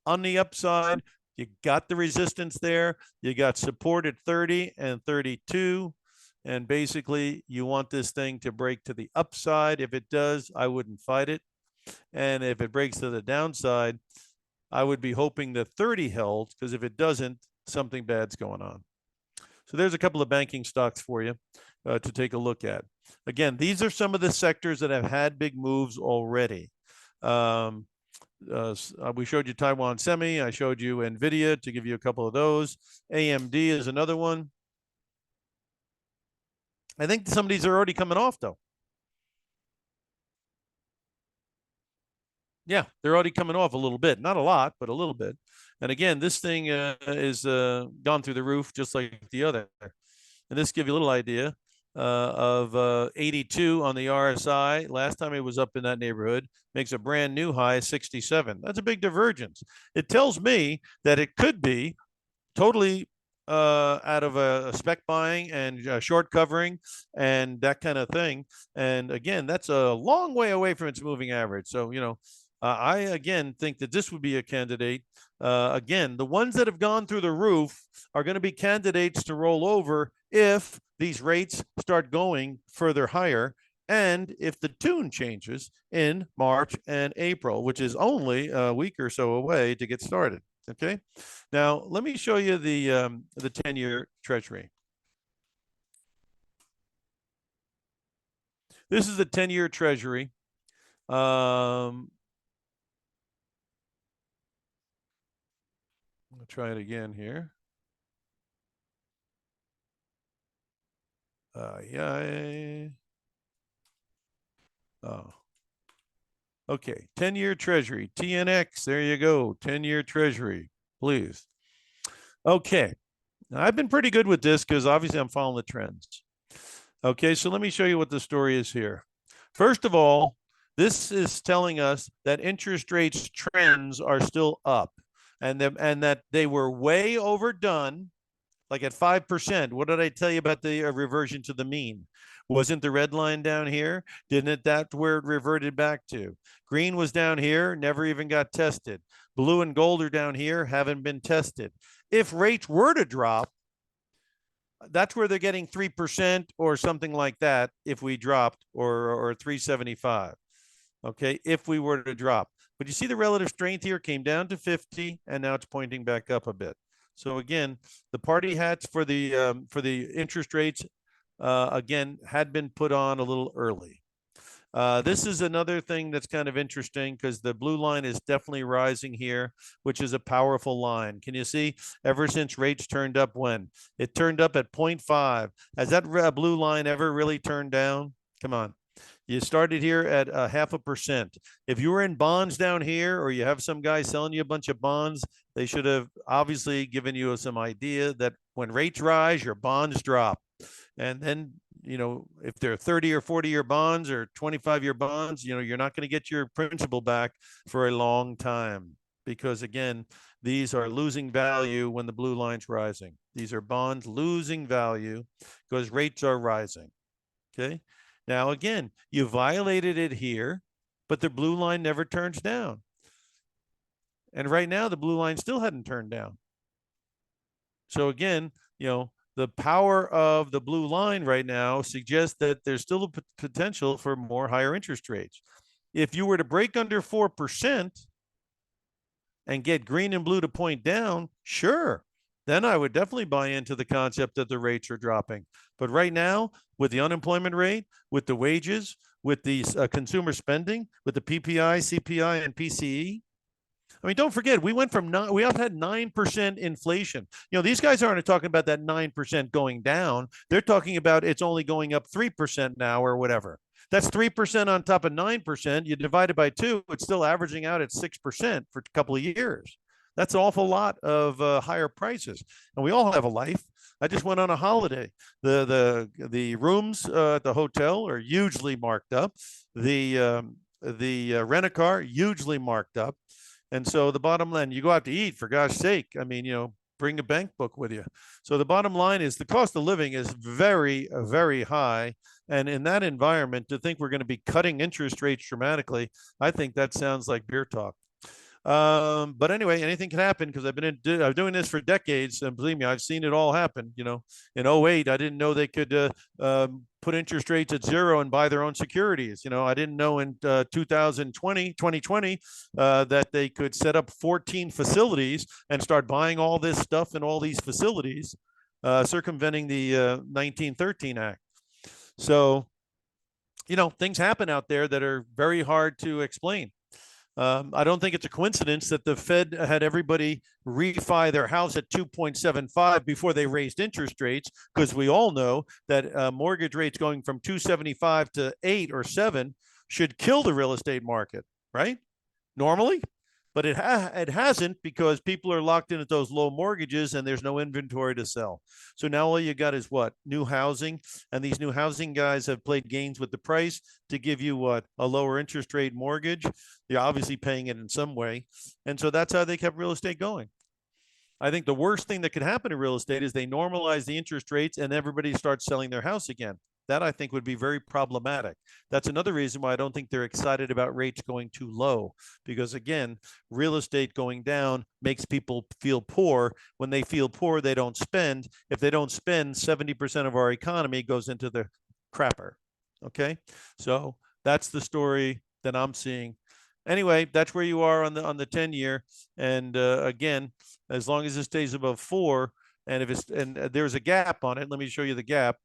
[SPEAKER 2] on the upside. You got the resistance there. You got support at 30 and 32. And basically, you want this thing to break to the upside. If it does, I wouldn't fight it. And if it breaks to the downside, I would be hoping that 30 held, because if it doesn't, something bad's going on. So there's a couple of banking stocks for you to take a look at. Again, these are some of the sectors that have had big moves already. We showed you Taiwan Semi. I showed you NVIDIA to give you a couple of those. AMD is another one. I think some of these are already coming off, though. Yeah, they're already coming off a little bit. Not a lot, but a little bit. And again, this thing is gone through the roof just like the other. And this gives you a little idea of 82 on the RSI. Last time it was up in that neighborhood, makes a brand new high, 67. That's a big divergence. It tells me that it could be totally out of a spec buying and short covering and that kind of thing. And again, that's a long way away from its moving average. So, I again think that this would be a candidate. Again, the ones that have gone through the roof are going to be candidates to roll over if these rates start going further higher and if the tune changes in March and April, which is only a week or so away to get started. Okay. Now let me show you the 10-year Treasury. This is the 10-year Treasury. I'll try it again here. Yeah. Oh. Okay. 10-year Treasury. TNX. There you go. 10-year Treasury. Please. Okay. Now, I've been pretty good with this because obviously I'm following the trends. Okay. So let me show you what the story is here. First of all, this is telling us that interest rates trends are still up and that they were way overdone, like at 5%. What did I tell you about the reversion to the mean? Wasn't the red line down here? Didn't it? That's where it reverted back to. Green was down here, never even got tested. Blue and gold are down here, haven't been tested. If rates were to drop, that's where they're getting 3% or something like that if we dropped, or 375. Okay, if we were to drop. But you see the relative strength here came down to 50 and now it's pointing back up a bit. So again, the party hats for the interest rates again had been put on a little early. This is another thing that's kind of interesting because the blue line is definitely rising here, which is a powerful line. Can you see? Ever since rates turned up when? It turned up at 0.5. Has that blue line ever really turned down? Come on. You started here at 0.5%. If you were in bonds down here or you have some guy selling you a bunch of bonds, they should have obviously given you some idea that when rates rise, your bonds drop. And then, if they're 30 or 40-year bonds or 25-year bonds, you're not going to get your principal back for a long time because, again, these are losing value when the blue line's rising. These are bonds losing value because rates are rising. Okay. Now, again, you violated it here, but the blue line never turns down. And right now, the blue line still hadn't turned down. So again, the power of the blue line right now suggests that there's still a potential for more higher interest rates. If you were to break under 4% and get green and blue to point down, sure, then I would definitely buy into the concept that the rates are dropping. But right now, with the unemployment rate, with the wages, with the consumer spending, with the PPI, CPI, and PCE, I mean, don't forget, we have had 9% inflation. These guys aren't talking about that 9% going down. They're talking about it's only going up 3% now or whatever. That's 3% on top of 9%. You divide it by 2, it's still averaging out at 6% for a couple of years. That's an awful lot of higher prices. And we all have a life. I just went on a holiday. The rooms at the hotel are hugely marked up. The rent-a-car hugely marked up. And so the bottom line, you go out to eat, for gosh sake. I mean, bring a bank book with you. So the bottom line is the cost of living is very, very high. And in that environment, to think we're going to be cutting interest rates dramatically, I think that sounds like beer talk. But anyway, anything can happen because I've been doing this for decades, and believe me, I've seen it all happen. In 2008, I didn't know they could put interest rates at 0 and buy their own securities. I didn't know in 2020 that they could set up 14 facilities and start buying all this stuff in all these facilities, circumventing the 1913 Act. So, things happen out there that are very hard to explain. I don't think it's a coincidence that the Fed had everybody refi their house at 2.75 before they raised interest rates, because we all know that mortgage rates going from 275 to 8 or 7 should kill the real estate market, right? Normally. But it hasn't, because people are locked in at those low mortgages and there's no inventory to sell. So now all you got is what? New housing. And these new housing guys have played games with the price to give you what? A lower interest rate mortgage. You're obviously paying it in some way. And so that's how they kept real estate going. I think the worst thing that could happen in real estate is they normalize the interest rates and everybody starts selling their house again. That I think would be very problematic. That's another reason why I don't think they're excited about rates going too low, because again, real estate going down makes people feel poor. When they feel poor, they don't spend. If they don't spend, 70% of our economy goes into the crapper. Okay, so that's the story that I'm seeing. Anyway, that's where you are on the 10-year. And again, as long as it stays above 4, and if it's and there's a gap on it, let me show you the gap.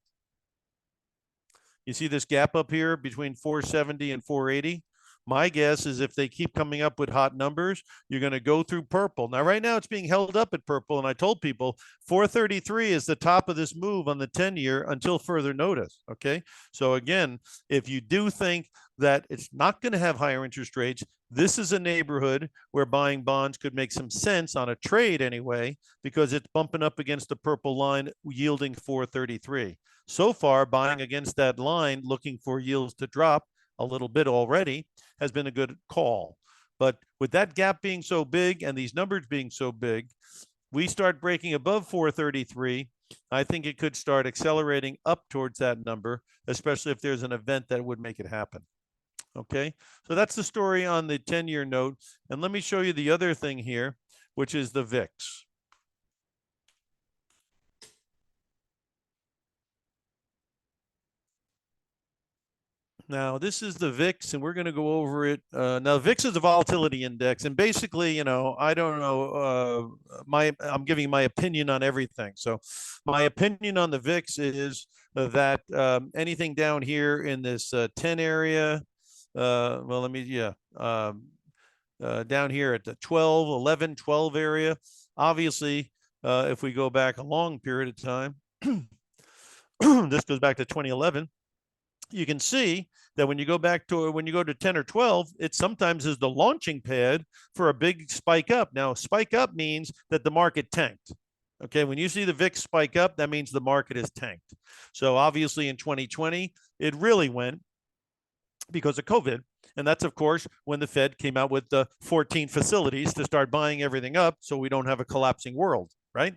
[SPEAKER 2] You see this gap up here between 470 and 480? My guess is if they keep coming up with hot numbers, you're going to go through purple. Now, right now, it's being held up at purple. And I told people 433 is the top of this move on the 10-year until further notice. Okay. So, again, if you do think that it's not going to have higher interest rates, this is a neighborhood where buying bonds could make some sense on a trade anyway, because it's bumping up against the purple line yielding 433. So far, buying against that line, looking for yields to drop a little bit already, has been a good call. But with that gap being so big and these numbers being so big, we start breaking above 433. I think it could start accelerating up towards that number, especially if there's an event that would make it happen. Okay, so that's the story on the 10-year note. And let me show you the other thing here, which is the VIX. Now, this is the VIX, and we're going to go over it. Now, VIX is a volatility index, and basically, you know, I don't know. I'm giving my opinion on everything. So, my opinion on the VIX is that anything down here in this 10 area, well, let me, yeah, down here at the 12, 11, 12 area. Obviously, if we go back a long period of time, this goes back to 2011. You can see that when you go to 10 or 12, it sometimes is the launching pad for a big spike up. Now, spike up means that the market tanked. Okay, when you see the VIX spike up, that means the market is tanked. So obviously in 2020, it really went because of COVID. And that's, of course, when the Fed came out with the 14 facilities to start buying everything up so we don't have a collapsing world, right?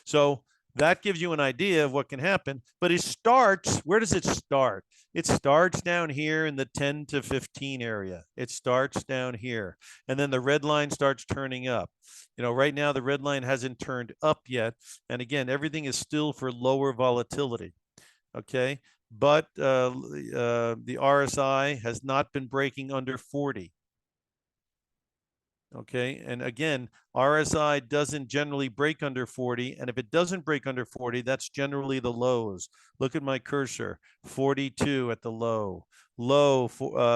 [SPEAKER 2] So that gives you an idea of what can happen. But it starts, where does it start? It starts down here in the 10 to 15 area. It starts down here. And then the red line starts turning up. You know, right now the red line hasn't turned up yet. And again, everything is still for lower volatility. Okay. But the RSI has not been breaking under 40. Okay. And again, RSI doesn't generally break under 40. And if it doesn't break under 40, that's generally the lows. Look at my cursor, 42 at the low,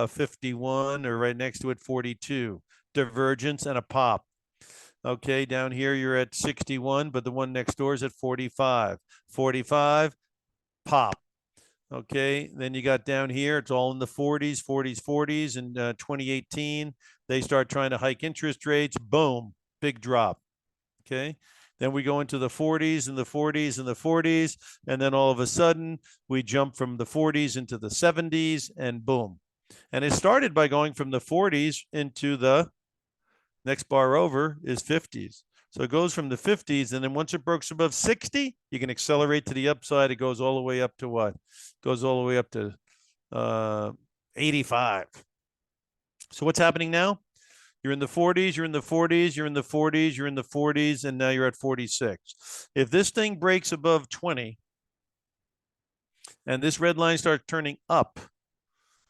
[SPEAKER 2] 51, or right next to it, 42. Divergence and a pop. Okay. Down here, you're at 61, but the one next door is at 45. 45, pop. Okay, then you got down here, it's all in the 40s, 40s, 40s. In 2018, they start trying to hike interest rates. Boom, big drop. Okay, then we go into the 40s and the 40s and the 40s. And then all of a sudden, we jump from the 40s into the 70s and boom. And it started by going from the 40s into the next bar over is 50s. So it goes from the 50s, and then once it breaks above 60, you can accelerate to the upside. It goes all the way up to what? It goes all the way up to 85. So what's happening now? You're in the 40s, you're in the 40s, you're in the 40s, you're in the 40s, and now you're at 46. If this thing breaks above 20, and this red line starts turning up,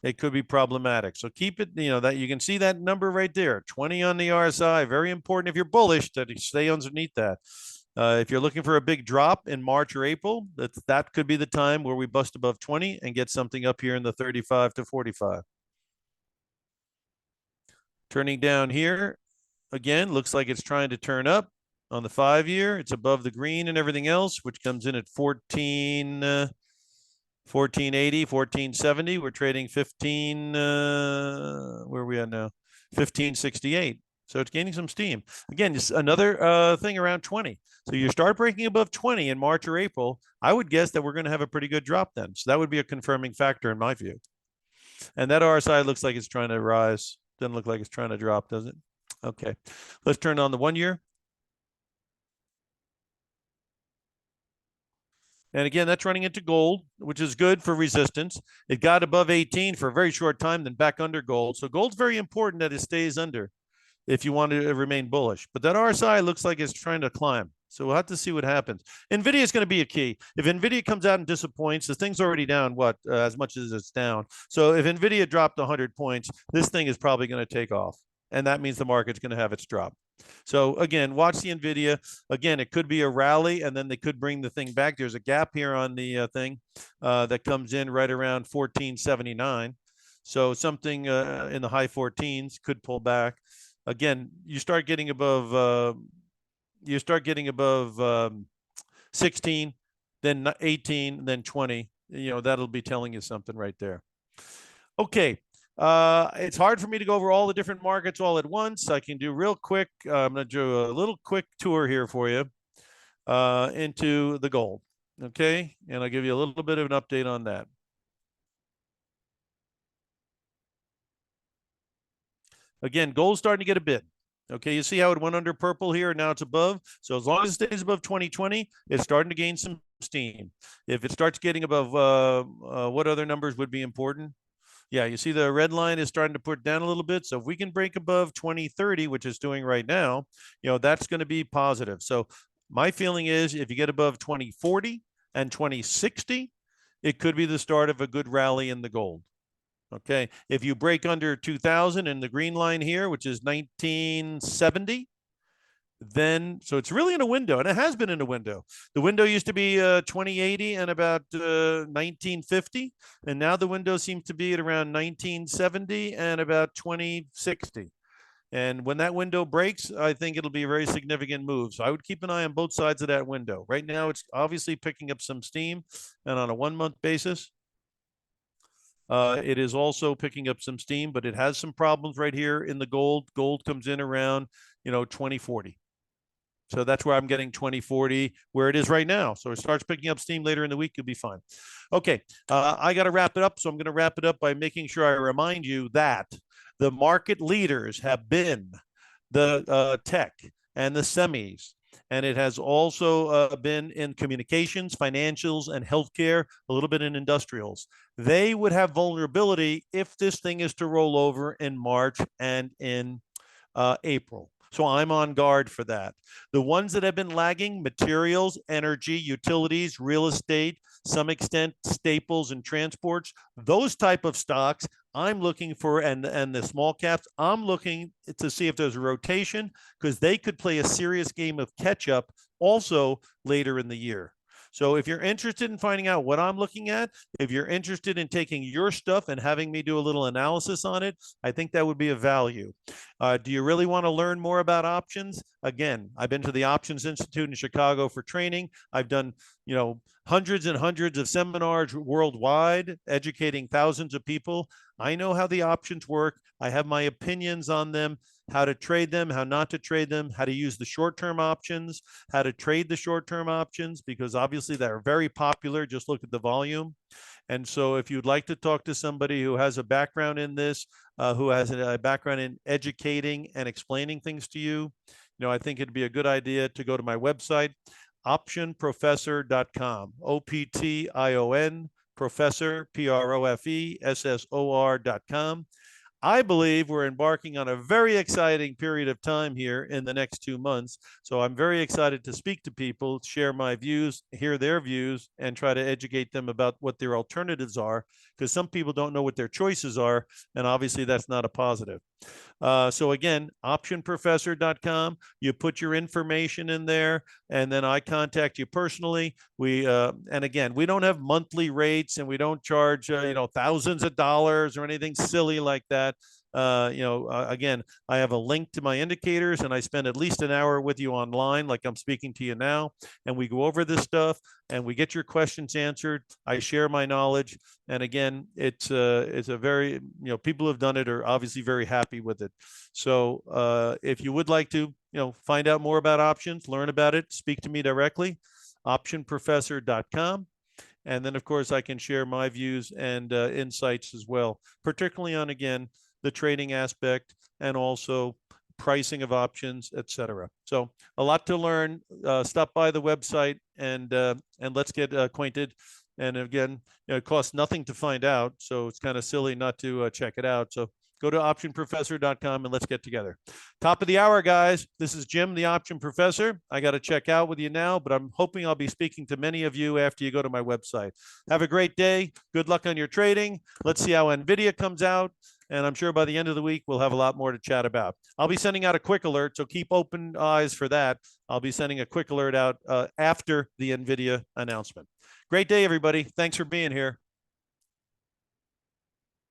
[SPEAKER 2] it could be problematic. So keep it, you know, that you can see that number right there, 20 on the RSI. Very important if you're bullish to stay underneath that. If you're looking for a big drop in March or April, that could be the time where we bust above 20 and get something up here in the 35 to 45. Turning down here, again, looks like it's trying to turn up on the 5-year. It's above the green and everything else, which comes in at 1480, 1470. We're trading 15, where are we at now? 1568. So it's gaining some steam. Again, just another thing around 20. So you start breaking above 20 in March or April, I would guess that we're going to have a pretty good drop then. So that would be a confirming factor in my view. And that RSI looks like it's trying to rise. Doesn't look like it's trying to drop, does it? Okay. Let's turn on the 1-year. And again, that's running into gold, which is good for resistance. It got above 18 for a very short time, then back under gold. So gold's very important that it stays under if you want to remain bullish. But that RSI looks like it's trying to climb. So we'll have to see what happens. NVIDIA is going to be a key. If NVIDIA comes out and disappoints, the thing's already down, as much as it's down. So if NVIDIA dropped 100 points, this thing is probably going to take off. And that means the market's going to have its drop. So again, watch the NVIDIA. Again, it could be a rally, and then they could bring the thing back. There's a gap here on the thing that comes in right around 1479. So something in the high 14s could pull back. Again, you start getting above 16, then 18, then 20. That'll be telling you something right there. Okay. It's hard for me to go over all the different markets all at once. I can do real quick. I'm going to do a little quick tour here for you into the gold. Okay. And I'll give you a little bit of an update on that. Again, gold's starting to get a bid. Okay, you see how it went under purple here, and now it's above. So as long as it stays above 2020, it's starting to gain some steam. If it starts getting above, what other numbers would be important? Yeah, you see the red line is starting to put down a little bit. So if we can break above 2030, which it's doing right now, that's going to be positive. So my feeling is if you get above 2040 and 2060, it could be the start of a good rally in the gold. Okay, if you break under 2000 in the green line here, which is 1970, then so it's really in a window, and it has been in a window. The window used to be 2080 and about 1950, and now the window seems to be at around 1970 and about 2060. And when that window breaks, I think it'll be a very significant move. So I would keep an eye on both sides of that window. Right now, it's obviously picking up some steam, and on a 1-month basis, it is also picking up some steam, but it has some problems right here in the gold. Gold comes in around, 2040. So that's where I'm getting 2040, where it is right now. So it starts picking up steam later in the week, you'll be fine. Okay, I got to wrap it up. So I'm going to wrap it up by making sure I remind you that the market leaders have been the tech and the semis. And it has also been in communications, financials, and healthcare, a little bit in industrials. They would have vulnerability if this thing is to roll over in March and in April. So I'm on guard for that. The ones that have been lagging, materials, energy, utilities, real estate, some extent staples and transports, those type of stocks I'm looking for, and the small caps, I'm looking to see if there's a rotation, because they could play a serious game of catch up also later in the year. So if you're interested in finding out what I'm looking at, if you're interested in taking your stuff and having me do a little analysis on it, I think that would be of value. Do you really want to learn more about options? Again, I've been to the Options Institute in Chicago for training. I've done, hundreds and hundreds of seminars worldwide, educating thousands of people. I know how the options work. I have my opinions on them, how to trade them, how not to trade them, how to use the short-term options, how to trade the short-term options, because obviously they're very popular. Just look at the volume. And so if you'd like to talk to somebody who has a background in this, who has a background in educating and explaining things to you, I think it'd be a good idea to go to my website, optionprofessor.com, OPTION, professor, PROFESSOR.com. I believe we're embarking on a very exciting period of time here in the next 2 months. So I'm very excited to speak to people, share my views, hear their views, and try to educate them about what their alternatives are, because some people don't know what their choices are, and obviously that's not a positive. So again, optionprofessor.com, you put your information in there, and then I contact you personally. And again, we don't have monthly rates, and we don't charge, thousands of dollars or anything silly like that. Again, I have a link to my indicators, and I spend at least an hour with you online, like I'm speaking to you now, and we go over this stuff, and we get your questions answered. I share my knowledge, and again, it's a very, people who have done it are obviously very happy with it. So if you would like to, find out more about options, learn about it, speak to me directly, optionprofessor.com. And then, of course, I can share my views and insights as well, particularly on, again, the trading aspect, and also pricing of options, etc. So a lot to learn. Stop by the website and let's get acquainted. And again, it costs nothing to find out, so it's kind of silly not to check it out. So go to optionprofessor.com and let's get together. Top of the hour, guys. This is Jim, the Option Professor. I got to check out with you now, but I'm hoping I'll be speaking to many of you after you go to my website. Have a great day. Good luck on your trading. Let's see how NVIDIA comes out. And I'm sure by the end of the week, we'll have a lot more to chat about. I'll be sending out a quick alert, so keep open eyes for that. I'll be sending a quick alert out after the NVIDIA announcement. Great day, everybody. Thanks for being here.